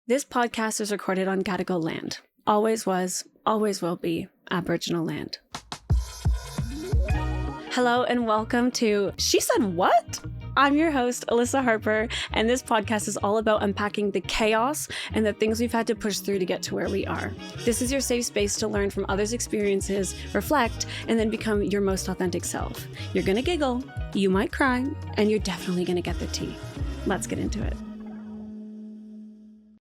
This podcast is recorded on Gadigal land. Always was, always will be Aboriginal land. Hello and welcome to She Said What? I'm your host, Alyssa Harper, and this podcast is all about unpacking the chaos and the things we've had to push through to get to where we are. This is your safe space to learn from others' experiences, reflect, and then become your most authentic self. You're gonna giggle, you might cry, and you're definitely gonna get the tea. Let's get into it.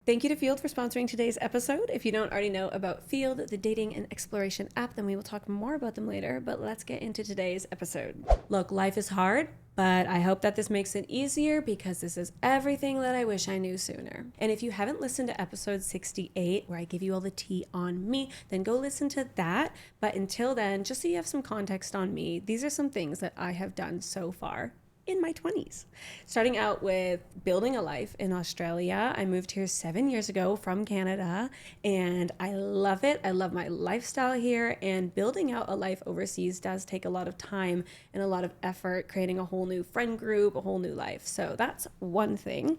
Thank you to Field for sponsoring today's episode. If you don't already know about Field, the dating and exploration app, then we will talk more about them later, but let's get into today's episode. Look, life is hard, but I hope that this makes it easier because this is everything that I wish I knew sooner. And if you haven't listened to episode 68, where I give you all the tea on me, then go listen to that. But until then, just so you have some context on me, these are some things that I have done so far in my 20s. Starting out with building a life in Australia. I moved here 7 years ago from Canada and I love it. I love my lifestyle here, and building out a life overseas does take a lot of time and a lot of effort, creating a whole new friend group, a whole new life. So that's one thing.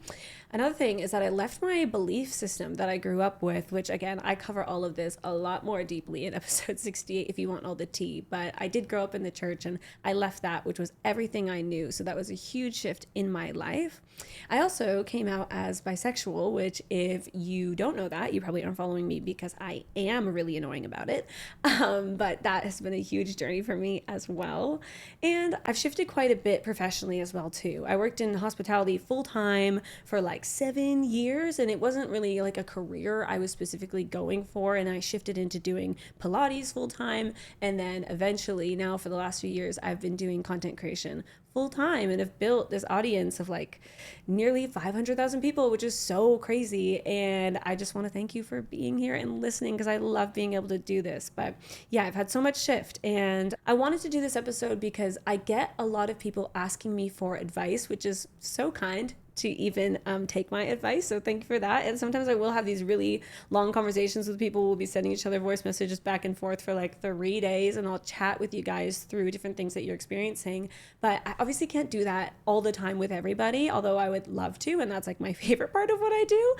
Another thing is that I left my belief system that I grew up with, which again, I cover all of this a lot more deeply in episode 68 if you want all the tea, but I did grow up in the church and I left that, which was everything I knew. So that was a huge shift in my life. I also came out as bisexual, which if you don't know that, you probably aren't following me because I am really annoying about it. But that has been a huge journey for me as well. And I've shifted quite a bit professionally as well too. I worked in hospitality full time for like 7 years, and it wasn't really like a career I was specifically going for. And I shifted into doing Pilates full time. And then eventually now for the last few years, I've been doing content creation full time and have built this audience of like nearly 500,000 people, which is so crazy. And I just want to thank you for being here and listening because I love being able to do this. But yeah, I've had so much shift, and I wanted to do this episode because I get a lot of people asking me for advice, which is so kind to even take my advice. So thank you for that. And sometimes I will have these really long conversations with people. We'll be sending each other voice messages back and forth for like 3 days, and I'll chat with you guys through different things that you're experiencing. But I obviously can't do that all the time with everybody, although I would love to. And that's like my favorite part of what I do.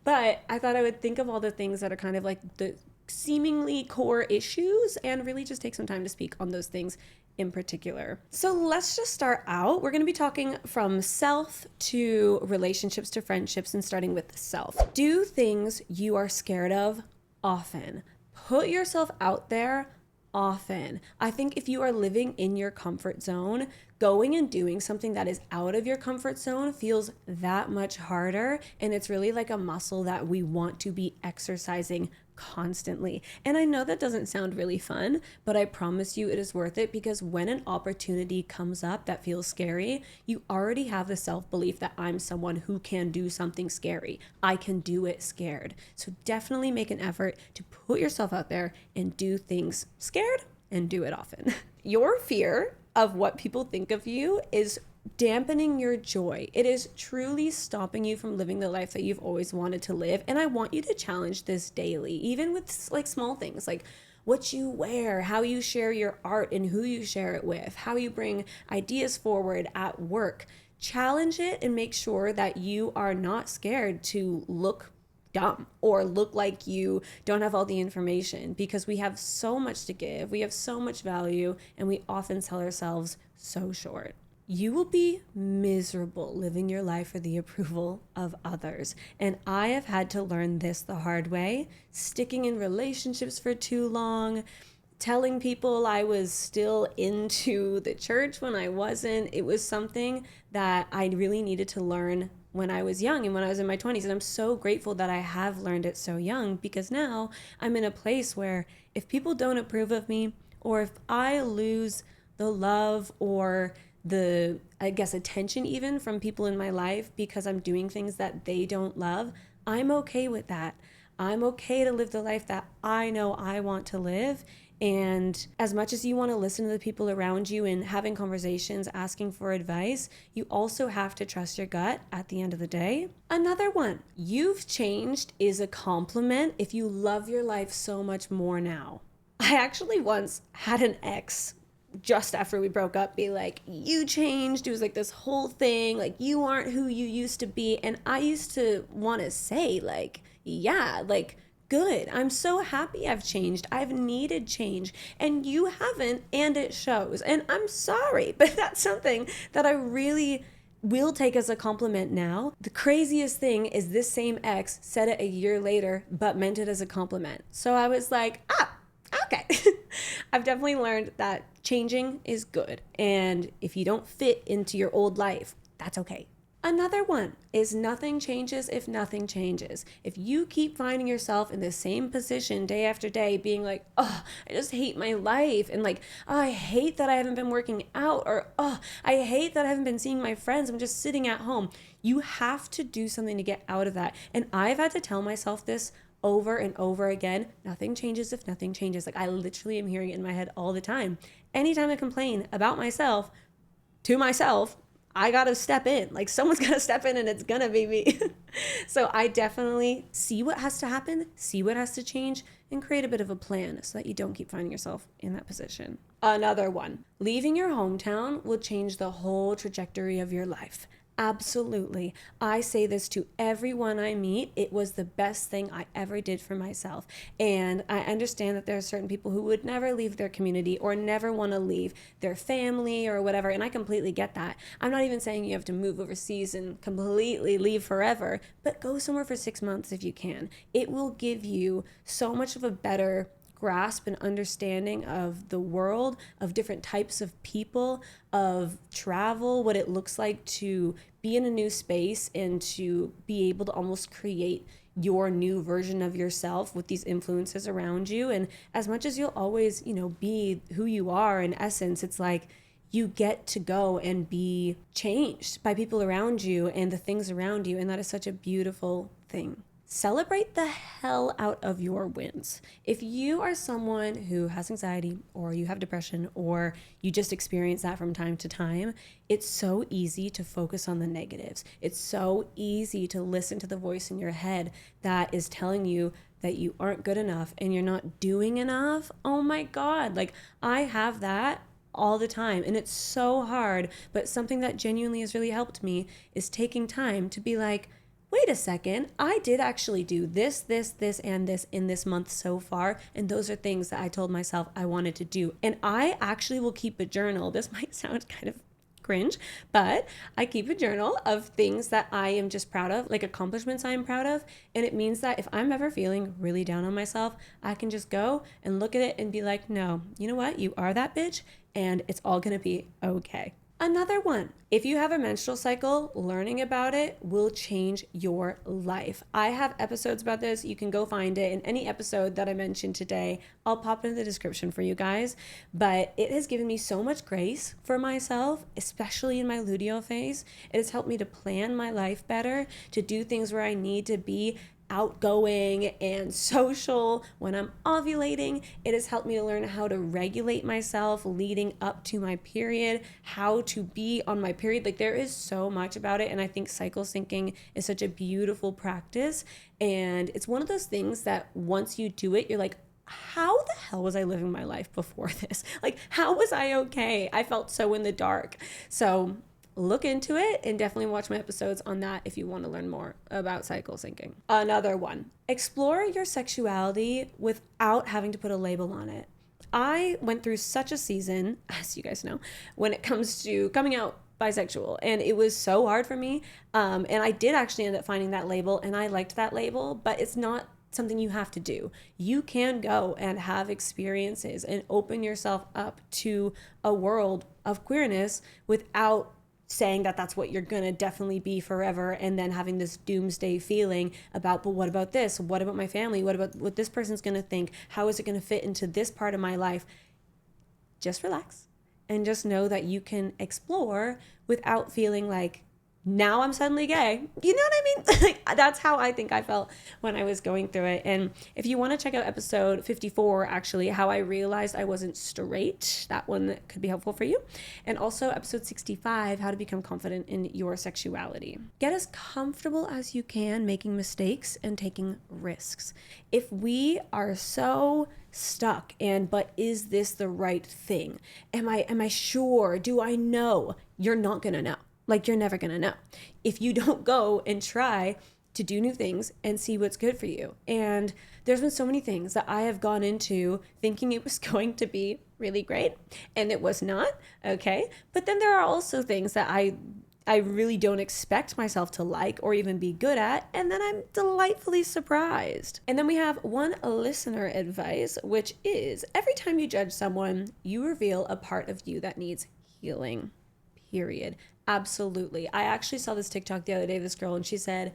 But I thought I would think of all the things that are kind of like the seemingly core issues and really just take some time to speak on those things in particular. So let's just start out. We're going to be talking from self to relationships to friendships, and starting with self. Do things you are scared of often. Put yourself out there often. I think if you are living in your comfort zone, going and doing something that is out of your comfort zone feels that much harder, and it's really like a muscle that we want to be exercising constantly. And I know that doesn't sound really fun, but I promise you it is worth it, because when an opportunity comes up that feels scary, you already have the self-belief that I'm someone who can do something scary. I can do it scared. So definitely make an effort to put yourself out there and do things scared and do it often. Your fear of what people think of you is dampening your joy. It is truly stopping you from living the life that you've always wanted to live. And I want you to challenge this daily, even with like small things like what you wear, how you share your art and who you share it with, how you bring ideas forward at work. Challenge it and make sure that you are not scared to look dumb or look like you don't have all the information, because we have so much to give, we have so much value, and we often sell ourselves so short. You will be miserable living your life for the approval of others. And I have had to learn this the hard way, sticking in relationships for too long, telling people I was still into the church when I wasn't. It was something that I really needed to learn when I was young and when I was in my 20s. And I'm so grateful that I have learned it so young, because now I'm in a place where if people don't approve of me, or if I lose the love or the, I guess, attention even from people in my life because I'm doing things that they don't love, I'm okay with that. I'm okay to live the life that I know I want to live. And as much as you want to listen to the people around you and having conversations, asking for advice, you also have to trust your gut at the end of the day. Another one, you've changed is a compliment if you love your life so much more now. I actually once had an ex just after we broke up be like, you changed. It was like this whole thing, like you aren't who you used to be. And I used to want to say like, yeah, like, good. I'm so happy I've changed. I've needed change and you haven't, and it shows. And I'm sorry, but that's something that I really will take as a compliment now. The craziest thing is this same ex said it a year later, but meant it as a compliment. So I was like, okay. I've definitely learned that changing is good. And if you don't fit into your old life, that's okay. Another one is nothing changes if nothing changes. If you keep finding yourself in the same position day after day, being like, oh, I just hate my life. And like, oh, I hate that I haven't been working out. Or, oh, I hate that I haven't been seeing my friends. I'm just sitting at home. You have to do something to get out of that. And I've had to tell myself this over and over again. Nothing changes if nothing changes. Like I literally am hearing it in my head all the time. Anytime I complain about myself to myself, I gotta step in. Like someone's gotta step in and it's gonna be me. So I definitely see what has to happen, see what has to change, and create a bit of a plan so that you don't keep finding yourself in that position. Another one, leaving your hometown will change the whole trajectory of your life. Absolutely. I say this to everyone I meet. It was the best thing I ever did for myself. And I understand that there are certain people who would never leave their community or never want to leave their family or whatever. And I completely get that. I'm not even saying you have to move overseas and completely leave forever, but go somewhere for 6 months if you can. It will give you so much of a better grasp and understanding of the world, of different types of people, of travel, what it looks like to be in a new space and to be able to almost create your new version of yourself with these influences around you. And as much as you'll always, be who you are in essence, it's like you get to go and be changed by people around you and the things around you. And that is such a beautiful thing. Celebrate the hell out of your wins. If you are someone who has anxiety or you have depression or you just experience that from time to time, it's so easy to focus on the negatives. It's so easy to listen to the voice in your head that is telling you that you aren't good enough and you're not doing enough. Oh my God, like I have that all the time and it's so hard, but something that genuinely has really helped me is taking time to be like, wait a second, I did actually do this, and this in this month so far. And those are things that I told myself I wanted to do. And I actually will keep a journal. This might sound kind of cringe, but I keep a journal of things that I am just proud of, like accomplishments I am proud of. And it means that if I'm ever feeling really down on myself, I can just go and look at it and be like, no, you know what? You are that bitch and it's all gonna be okay. Another one, if you have a menstrual cycle, learning about it will change your life. I have episodes about this. You can go find it in any episode that I mentioned today. I'll pop it in the description for you guys. But it has given me so much grace for myself, especially in my luteal phase. It has helped me to plan my life better, to do things where I need to be outgoing and social when I'm ovulating. It has helped me to learn how to regulate myself leading up to my period, how to be on my period. Like there is so much about it. And I think cycle syncing is such a beautiful practice. And it's one of those things that once you do it, you're like, how the hell was I living my life before this? Like, how was I okay? I felt so in the dark. So look into it and definitely watch my episodes on that if you want to learn more about cycle syncing. Another one, explore your sexuality without having to put a label on it. I went through such a season, as you guys know, when it comes to coming out bisexual, and it was so hard for me. And I did actually end up finding that label and I liked that label, but it's not something you have to do. You can go and have experiences and open yourself up to a world of queerness without saying that that's what you're gonna definitely be forever and then having this doomsday feeling about, but what about this? What about my family? What about what this person's gonna think? How is it gonna fit into this part of my life? Just relax and just know that you can explore without feeling like now I'm suddenly gay. You know what I mean? That's how I think I felt when I was going through it. And if you want to check out episode 54, actually, how I realized I wasn't straight, that one could be helpful for you. And also episode 65, how to become confident in your sexuality. Get as comfortable as you can making mistakes and taking risks. If we are so stuck but is this the right thing? Am I sure? Do I know? You're not gonna know. Like, you're never gonna know if you don't go and try to do new things and see what's good for you. And there's been so many things that I have gone into thinking it was going to be really great, and it was not, okay? But then there are also things that I really don't expect myself to like or even be good at, and then I'm delightfully surprised. And then we have one listener advice, which is every time you judge someone, you reveal a part of you that needs healing, period. Absolutely. I actually saw this TikTok the other day of this girl, and she said,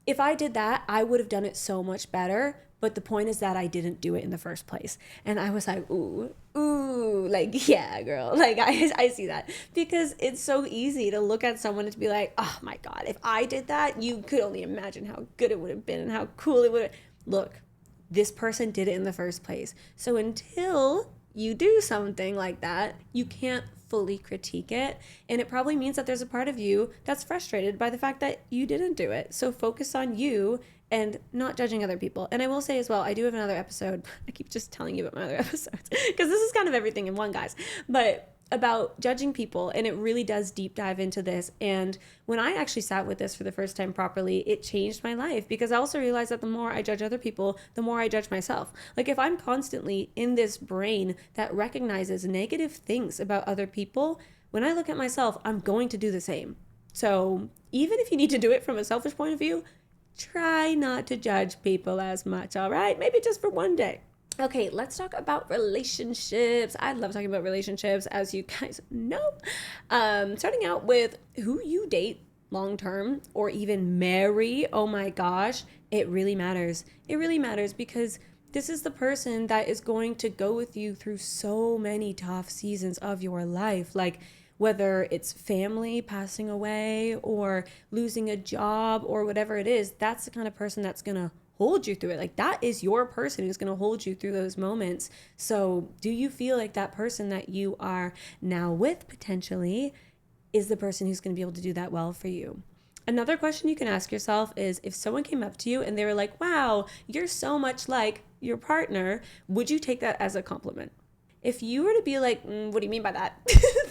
if I did that, I would have done it so much better. But the point is that I didn't do it in the first place. And I was like, ooh, like, yeah, girl. Like, I see that. Because it's so easy to look at someone and to be like, oh my God, if I did that, you could only imagine how good it would have been and how cool it would have. Look, this person did it in the first place. So until you do something like that, you can't fully critique it. And it probably means that there's a part of you that's frustrated by the fact that you didn't do it. So focus on you and not judging other people. And I will say as well, I do have another episode. I keep just telling you about my other episodes because this is kind of everything in one, guys. But about judging people, and it really does deep dive into this. And when I actually sat with this for the first time properly, it changed my life, because I also realized that the more I judge other people, the more I judge myself. Like, if I'm constantly in this brain that recognizes negative things about other people, when I look at myself, I'm going to do the same. So even if you need to do it from a selfish point of view, try not to judge people as much, all right? Maybe just for one day. Okay, let's talk about relationships. I love talking about relationships, as you guys know. Starting out with who you date long-term or even marry. Oh my gosh, it really matters. It really matters, because this is the person that is going to go with you through so many tough seasons of your life. Like, whether it's family passing away or losing a job or whatever it is, that's the kind of person that's going to hold you through it. Like, that is your person who's going to hold you through those moments. So do you feel like that person that you are now with potentially is the person who's going to be able to do that well for you? Another question you can ask yourself is, if someone came up to you and they were like, wow, you're so much like your partner, would you take that as a compliment? If you were to be like, what do you mean by that?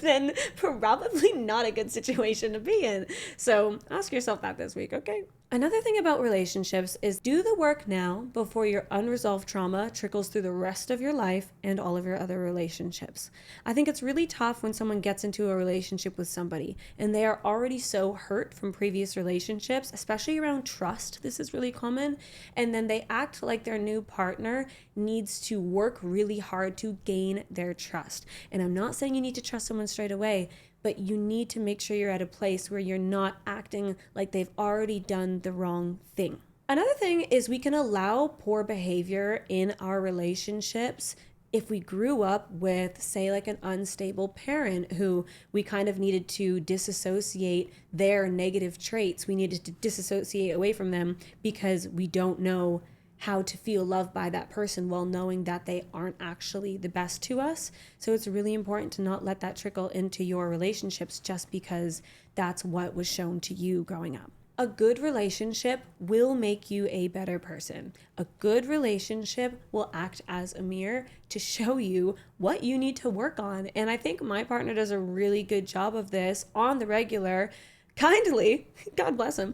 Then probably not a good situation to be in. So ask yourself that this week, okay? Another thing about relationships is do the work now before your unresolved trauma trickles through the rest of your life and all of your other relationships. I think it's really tough when someone gets into a relationship with somebody and they are already so hurt from previous relationships, especially around trust. This is really common. And then they act like their new partner needs to work really hard to gain their trust. And I'm not saying you need to trust someone straight away, but you need to make sure you're at a place where you're not acting like they've already done the wrong thing. Another thing is, we can allow poor behavior in our relationships if we grew up with, say, like an unstable parent who we kind of needed to disassociate their negative traits. We needed to disassociate away from them because we don't know how to feel loved by that person while knowing that they aren't actually the best to us. So it's really important to not let that trickle into your relationships just because that's what was shown to you growing up. A good relationship will make you a better person. A good relationship will act as a mirror to show you what you need to work on. And I think my partner does a really good job of this on the regular, kindly, God bless him,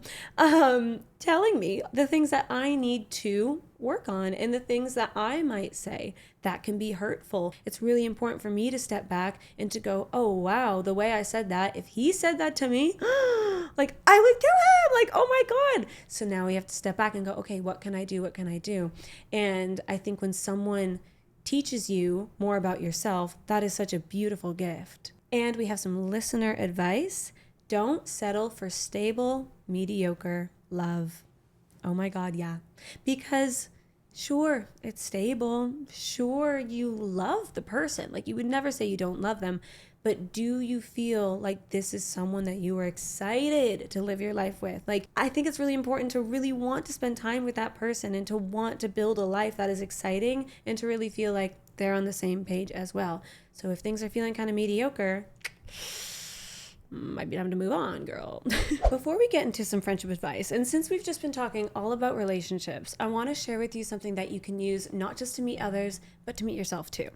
telling me the things that I need to work on and the things that I might say that can be hurtful. It's really important for me to step back and to go, oh wow, the way I said that, if he said that to me, like, I would kill him, like, oh my God. So now we have to step back and go, okay, what can I do? What can I do? And I think when someone teaches you more about yourself, that is such a beautiful gift. And we have some listener advice. Don't settle for stable, mediocre love. Oh my God, yeah. Because sure, it's stable. Sure, you love the person. Like, you would never say you don't love them, but do you feel like this is someone that you are excited to live your life with? Like, I think it's really important to really want to spend time with that person and to want to build a life that is exciting and to really feel like they're on the same page as well. So if things are feeling kind of mediocre, might be time to move on, girl. Before we get into some friendship advice, and since we've just been talking all about relationships, I want to share with you something that you can use not just to meet others, but to meet yourself too.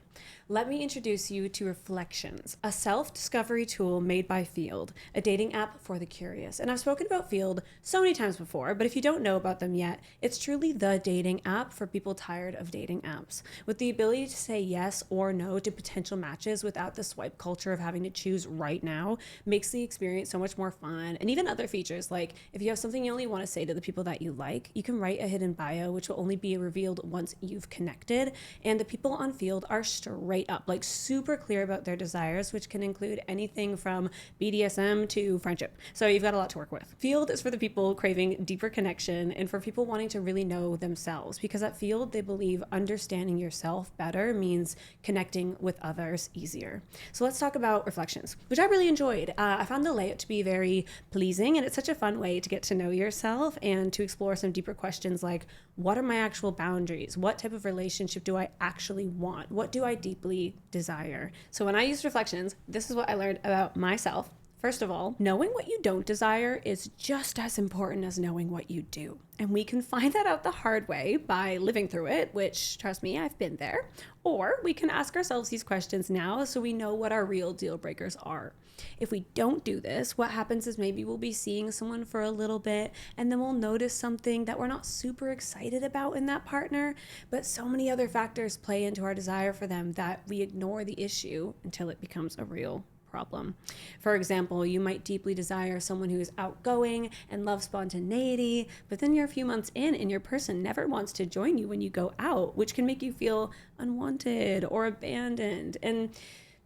Let me introduce you to Reflections, a self-discovery tool made by Field, a dating app for the curious. And I've spoken about Field so many times before, but if you don't know about them yet, it's truly the dating app for people tired of dating apps. With the ability to say yes or no to potential matches without the swipe culture of having to choose right now, makes the experience so much more fun. And even other features, like if you have something you only want to say to the people that you like, you can write a hidden bio, which will only be revealed once you've connected. And the people on Field are straight up, like super clear about their desires, which can include anything from BDSM to friendship. So you've got a lot to work with. Field is for the people craving deeper connection and for people wanting to really know themselves, because at Field, they believe understanding yourself better means connecting with others easier. So let's talk about Reflections, which I really enjoyed. I found the layout to be very pleasing, and it's such a fun way to get to know yourself and to explore some deeper questions like, what are my actual boundaries? What type of relationship do I actually want? What do I deeply desire? So when I used Reflections, this is what I learned about myself. First of all, knowing what you don't desire is just as important as knowing what you do. And we can find that out the hard way by living through it, which, trust me, I've been there. Or we can ask ourselves these questions now so we know what our real deal breakers are. If we don't do this, what happens is maybe we'll be seeing someone for a little bit and then we'll notice something that we're not super excited about in that partner, but so many other factors play into our desire for them that we ignore the issue until it becomes a real problem. For example, you might deeply desire someone who is outgoing and loves spontaneity, but then you're a few months in and your person never wants to join you when you go out, which can make you feel unwanted or abandoned. And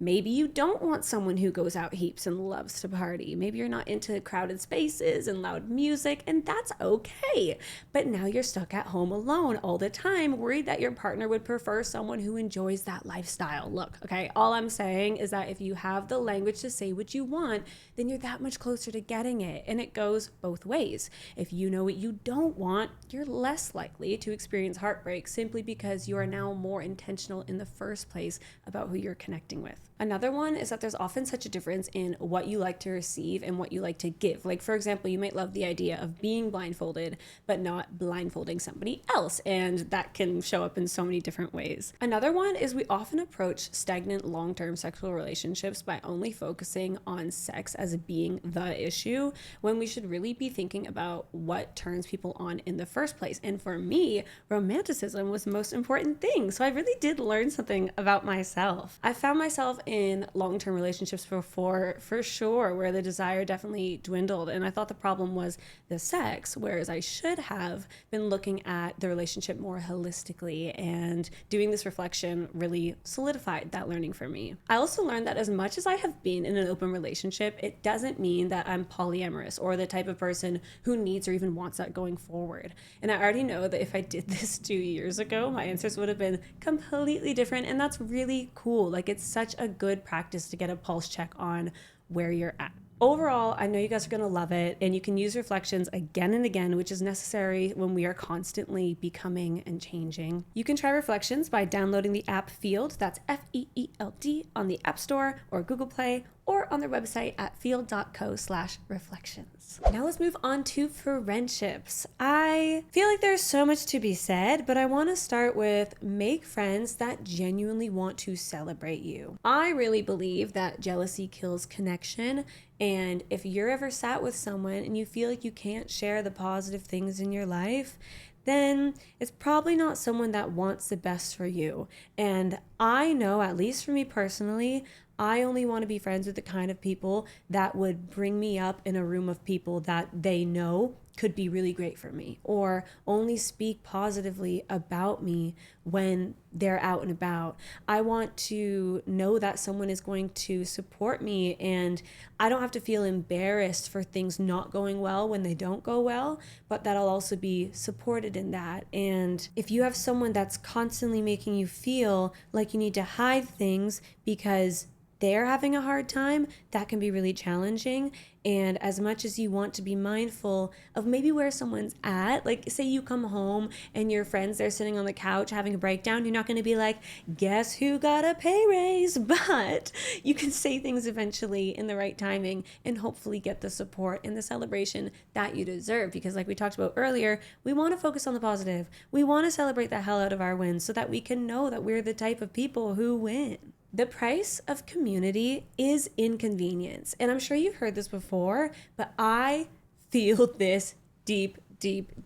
maybe you don't want someone who goes out heaps and loves to party. Maybe you're not into crowded spaces and loud music, and that's okay. But now you're stuck at home alone all the time, worried that your partner would prefer someone who enjoys that lifestyle. Look, okay, all I'm saying is that if you have the language to say what you want, then you're that much closer to getting it, and it goes both ways. If you know what you don't want, you're less likely to experience heartbreak simply because you are now more intentional in the first place about who you're connecting with. Another one is that there's often such a difference in what you like to receive and what you like to give. Like, for example, you might love the idea of being blindfolded, but not blindfolding somebody else. And that can show up in so many different ways. Another one is we often approach stagnant long-term sexual relationships by only focusing on sex as being the issue, when we should really be thinking about what turns people on in the first place. And for me, romanticism was the most important thing. So I really did learn something about myself. I found myself in long-term relationships before, for sure, where the desire definitely dwindled, and I thought the problem was the sex, whereas I should have been looking at the relationship more holistically, and doing this reflection really solidified that learning for me. I also learned that as much as I have been in an open relationship, it doesn't mean that I'm polyamorous or the type of person who needs or even wants that going forward. And I already know that if I did this 2 years ago, my answers would have been completely different, and that's really cool. Like, it's such a good practice to get a pulse check on where you're at. Overall, I know you guys are going to love it, and you can use Reflections again and again, which is necessary when we are constantly becoming and changing. You can try Reflections by downloading the app Field, that's F-E-E-L-D, on the App Store or Google Play, or on their website at field.co/reflections. Now let's move on to friendships. I feel like there's so much to be said, but I want to start with make friends that genuinely want to celebrate you. I really believe that jealousy kills connection, and if you're ever sat with someone and you feel like you can't share the positive things in your life, then it's probably not someone that wants the best for you. And I know, at least for me personally, I only want to be friends with the kind of people that would bring me up in a room of people that they know could be really great for me, or only speak positively about me when they're out and about. I want to know that someone is going to support me, and I don't have to feel embarrassed for things not going well when they don't go well, but that I'll also be supported in that. And if you have someone that's constantly making you feel like you need to hide things because they're having a hard time, that can be really challenging. And as much as you want to be mindful of maybe where someone's at, like say you come home and your friends, they're sitting on the couch having a breakdown, you're not going to be like, guess who got a pay raise? But you can say things eventually in the right timing and hopefully get the support and the celebration that you deserve. Because like we talked about earlier, we want to focus on the positive. We want to celebrate the hell out of our wins so that we can know that we're the type of people who win. The price of community is inconvenience. And I'm sure you've heard this before, but I feel this deep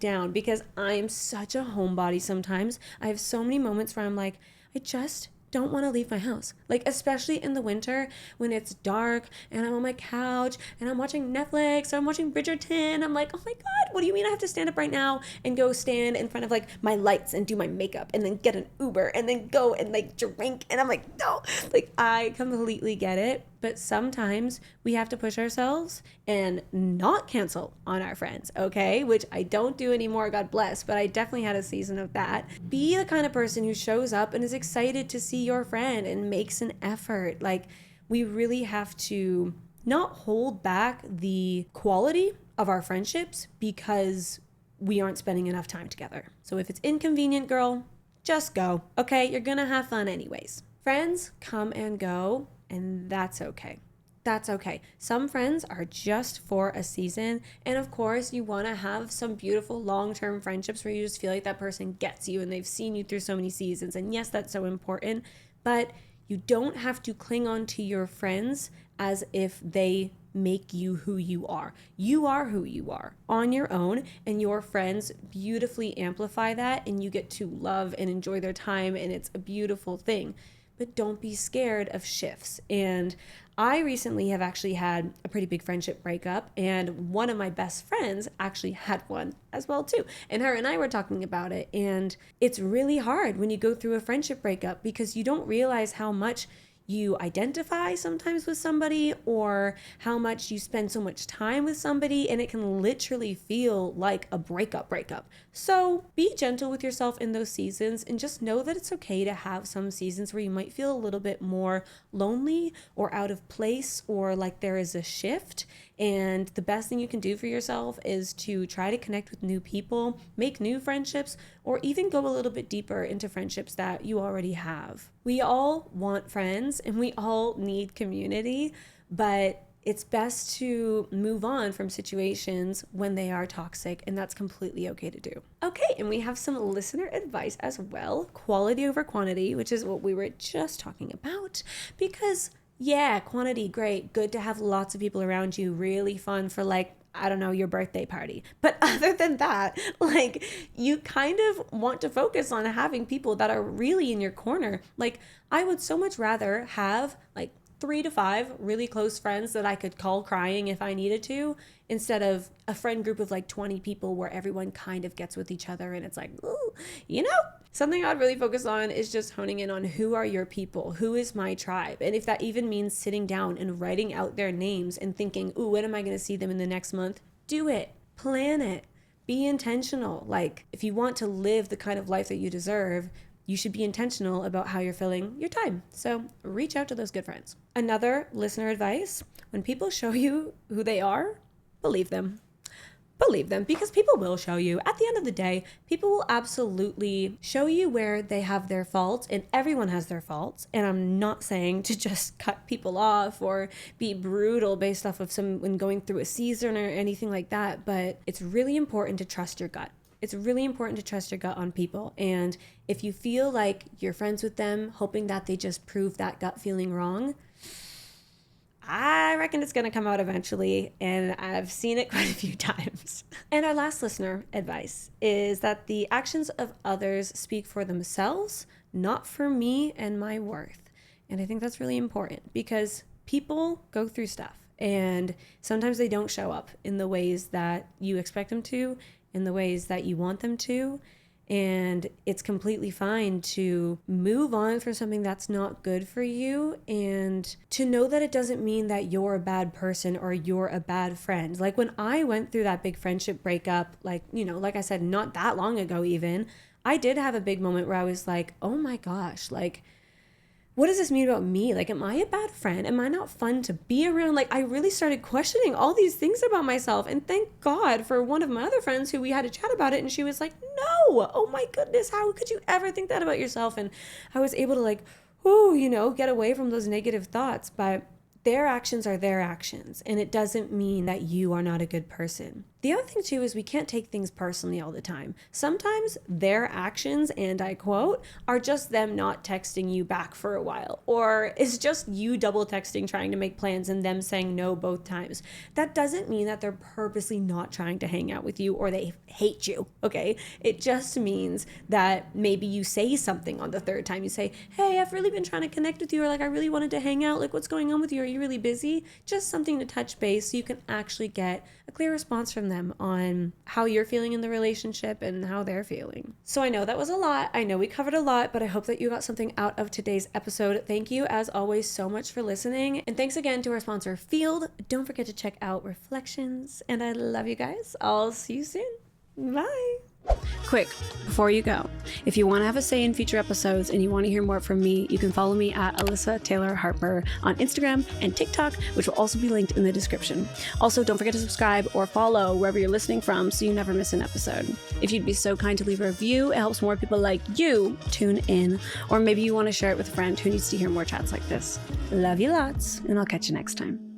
down because I'm such a homebody sometimes. I have so many moments where I'm like, I just don't want to leave my house. Like, especially in the winter when it's dark and I'm on my couch and I'm watching Netflix or I'm watching Bridgerton. I'm like, oh my God, what do you mean I have to stand up right now and go stand in front of like my lights and do my makeup and then get an Uber and then go and like drink? And I'm like, no, like I completely get it. But sometimes we have to push ourselves and not cancel on our friends, okay? Which I don't do anymore, God bless, but I definitely had a season of that. Be the kind of person who shows up and is excited to see your friend and makes an effort. Like, we really have to not hold back the quality of our friendships because we aren't spending enough time together. So if it's inconvenient, girl, just go, okay? You're gonna have fun anyways. Friends come and go, and that's okay. That's okay. Some friends are just for a season. And of course, you want to have some beautiful long-term friendships where you just feel like that person gets you and they've seen you through so many seasons. And yes, that's so important. But you don't have to cling on to your friends as if they make you who you are. You are who you are on your own, and your friends beautifully amplify that, and you get to love and enjoy their time, and it's a beautiful thing. But don't be scared of shifts. And I recently have actually had a pretty big friendship breakup, and one of my best friends actually had one as well too. And her and I were talking about it, and it's really hard when you go through a friendship breakup because you don't realize how much you identify sometimes with somebody or how much you spend so much time with somebody, and it can literally feel like a breakup. So be gentle with yourself in those seasons and just know that it's okay to have some seasons where you might feel a little bit more lonely or out of place or like there is a shift. And the best thing you can do for yourself is to try to connect with new people, make new friendships, or even go a little bit deeper into friendships that you already have. We all want friends and we all need community, but it's best to move on from situations when they are toxic, and that's completely okay to do. Okay, and we have some listener advice as well. Quality over quantity, which is what we were just talking about, because yeah, quantity, great, good to have lots of people around you, really fun for like, I don't know, your birthday party. But other than that, like you kind of want to focus on having people that are really in your corner. Like I would so much rather have like 3 to 5 really close friends that I could call crying if I needed to, instead of a friend group of like 20 people where everyone kind of gets with each other and it's like, ooh, you know? Something I'd really focus on is just honing in on who are your people, who is my tribe. And if that even means sitting down and writing out their names and thinking, ooh, when am I going to see them in the next month? Do it, plan it, be intentional. Like if you want to live the kind of life that you deserve, you should be intentional about how you're filling your time. So reach out to those good friends. Another listener advice, when people show you who they are, believe them. Believe them, because people will show you. At the end of the day, people will absolutely show you where they have their faults, and everyone has their faults. And I'm not saying to just cut people off or be brutal based off of someone going through a season or anything like that, but it's really important to trust your gut. It's really important to trust your gut on people. And if you feel like you're friends with them, hoping that they just prove that gut feeling wrong, I reckon it's going to come out eventually, and I've seen it quite a few times. And our last listener advice is that the actions of others speak for themselves, not for me and my worth. And I think that's really important because people go through stuff, and sometimes they don't show up in the ways that you expect them to, in the ways that you want them to. And it's completely fine to move on from something that's not good for you, and to know that it doesn't mean that you're a bad person or you're a bad friend. Like when I went through that big friendship breakup, like, you know, like I said, not that long ago even, I did have a big moment where I was like, oh my gosh, like what does this mean about me? Like, am I a bad friend? Am I not fun to be around? Like, I really started questioning all these things about myself. And thank God for one of my other friends who we had a chat about it. And she was like, no, oh my goodness, how could you ever think that about yourself? And I was able to like, get away from those negative thoughts. But their actions are their actions. And it doesn't mean that you are not a good person. The other thing too is we can't take things personally all the time. Sometimes their actions, and I quote, are just them not texting you back for a while. Or it's just you double texting trying to make plans and them saying no both times. That doesn't mean that they're purposely not trying to hang out with you or they hate you, okay? It just means that maybe you say something on the third time. You say, hey, I've really been trying to connect with you, or like I really wanted to hang out. Like, what's going on with you? Are you really busy? Just something to touch base so you can actually get a clear response from them on how you're feeling in the relationship and how they're feeling. So I know that was a lot. I know we covered a lot, but I hope that you got something out of today's episode. Thank you, as always, so much for listening. And thanks again to our sponsor, Field. Don't forget to check out Reflections. And I love you guys. I'll see you soon. Bye. Quick, before you go, if you want to have a say in future episodes and you want to hear more from me, you can follow me at Alyssa Taylor Harper on Instagram and TikTok, which will also be linked in the description. Also, don't forget to subscribe or follow wherever you're listening from so you never miss an episode. If you'd be so kind to leave a review, it helps more people like you tune in, or maybe you want to share it with a friend who needs to hear more chats like this. Love you lots, and I'll catch you next time.